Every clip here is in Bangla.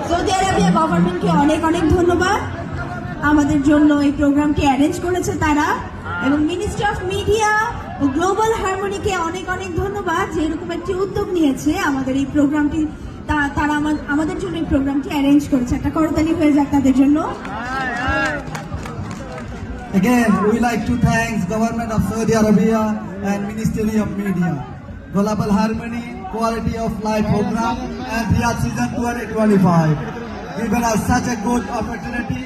সৌদি আরবিয়া গভর্নমেন্টকে অনেক অনেক ধন্যবাদ, আমাদের জন্য এই প্রোগ্রামটি অ্যারেঞ্জ করেছে তারা, এবং মিনিস্ট্রি অফ মিডিয়া ও গ্লোবাল হারমোনিকে অনেক অনেক ধন্যবাদ যে এরকম একটি উদ্যোগ নিয়েছে আমাদের এই প্রোগ্রামটি, তারা আমাদের জন্য এই প্রোগ্রামটি অ্যারেঞ্জ করেছে। একটা করতালি হয়ে যাক তাদের জন্য। Again, we like to thank Government of Saudi Arabia and Ministry of Media, Global Harmony, Quality of Life Program, and Riyadh Season 2025. Given us such a good opportunity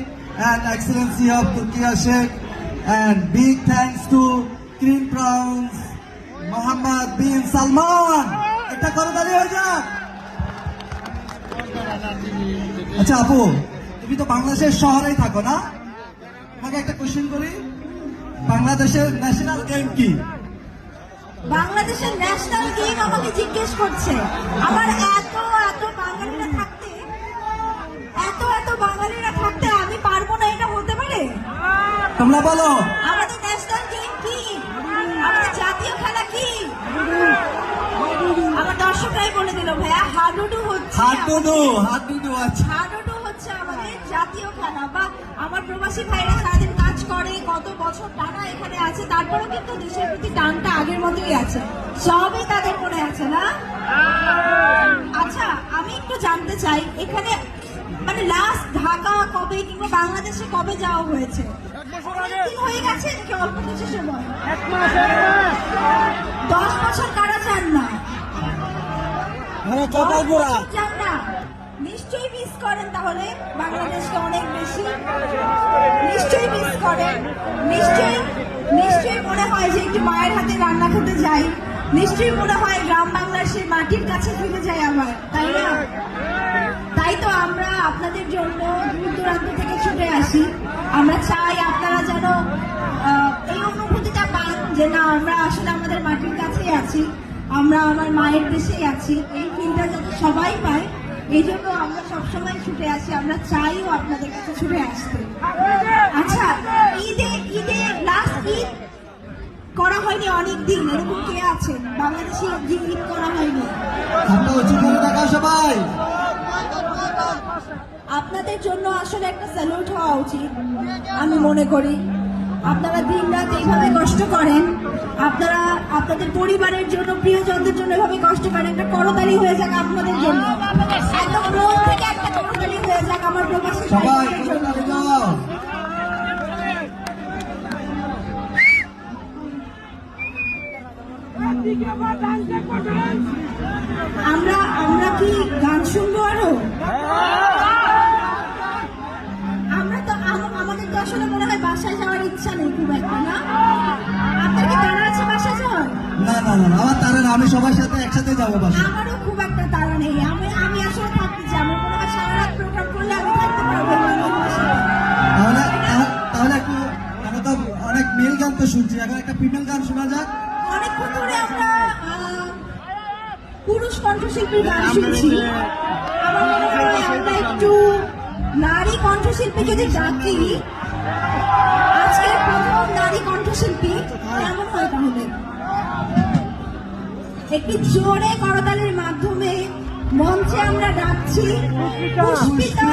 and Excellency of Turkiya Sheikh, and big thanks to Queen Prince Mohammed bin Salman. একটা করতালি হয়ে যাক। আচ্ছা আপু, তুমি তো বাংলাদেশের শহরেই থাকো না? তোমাকে একটা কোশ্চেন করি, বাংলাদেশের ন্যাশনাল গেম কি? বাংলাদেশের ন্যাশনাল গেম আমাকে জিজ্ঞেস করছে। আমার এত বাঙালিরা থাকতে আমি পারবো না, এটা হতে পারে? তোমরা বলো আমাদের ন্যাশনাল গেম কি, আমাদের জাতীয় খেলা কি? আমার দর্শকরাই বলে দিল ভাইয়া, হাডুডু হচ্ছে হাডুডু হচ্ছে আমাদের জাতীয় খেলা। বা আমার প্রবাসী ভাইরা সারাদিন কাজ করে, কত বছর টানা এখানে আছে, তারপরেও কিন্তু দেশের প্রতি টানটা আগের মতোই আছে, সবই তাদের মনে আছে না? আচ্ছা, আমি একটু জানতে চাই এখানে মানে লাস্ট ঢাকা কবে কিংবা বাংলাদেশে কবে যাওয়া হয়েছে? অনেকদিন হয়ে গেছে নাকি অল্প কিছু সময়? 10 বছর কারা চান না? চান না? নিশ্চয়ই মিস করেন তাহলে বাংলাদেশকে অনেক বেশি, নিশ্চয়ই মিস করেন। নিশ্চয়ই মনে হয় যে একটু মায়ের হাতে রান্না খেতে যাই, নিশ্চয়ই মনে হয় গ্রাম বাংলার সেই মাটির কাছে ফিরে যাই আবার, তাই না? তাই তো আমরা আপনাদের জন্য দূর দূরান্ত থেকে ছুটে আসি। আমরা চাই আপনারা যেন এই অনুভূতিটা পান যে না, আমরা আসলে আমাদের মাটির কাছেই আছি, আমরা আমার মায়ের দেশেই আছি, এই ফিলটা যাতে সবাই পায়। এই জন্য আমরা সবসময় ছুটে আসি, আমরা চাইও আপনাদের কাছে ছুটে আসতে। আচ্ছা, ঈদে লাস্ট ঈদ করা হয়নি অনেকদিন, এরকম কে আছেন বাংলাদেশে ঈদ করা হয়নি? সবাই আপনাদের জন্য আসলে একটা স্যালুট হওয়া উচিত আমি মনে করি। আপনারা দিন রাত এইভাবে কষ্ট করেন, আপনারা আপনাদের পরিবারের জন্য, প্রিয়জনদের জন্য এভাবে কষ্ট করেন। একটা করতালি হয়ে যাক আপনাদের জন্য, একদম মন থেকে একটা করতালি হয়ে যাক আমার প্রবাসী ভাইদের জন্য। আমরা কি গান শুনবো আরো? আমাদের তো আসলে মনে হয় বাসায় যাওয়ার ইচ্ছা নেই খুব একটা, না? আপনার কি তাড়া আছে বাসায় যাওয়ার? না, আমার তাড়া না, আমি সবার সাথে একসাথে যাবো বাসায়। আমারও খুব একটা তাড়া নেই, আমি আসলে থাকতে চাই। আমার মনে হয় সারা রাত প্রোগ্রাম করলে আমি থাকতে পারবো তাহলে একটু, আমরা তো অনেক মেল গান তো শুনছি, এখন একটা ফিমেল গান শোনা যাক। অনেকক্ষণ ধরে আমরা পুরুষ কণ্ঠশিল্পীর গান শুনছি, আমার মনে হয় আমরা একটু নারী কণ্ঠশিল্পী যদি ডাকি, আজকের প্রথম নারী কণ্ঠশিল্পী কেমন হয় তাহলে? একটি জোরে করতালির মাধ্যমে মঞ্চে আমরা ডাকছি পুষ্পিতা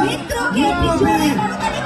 মিত্রকে। একটি জোরে করতালি।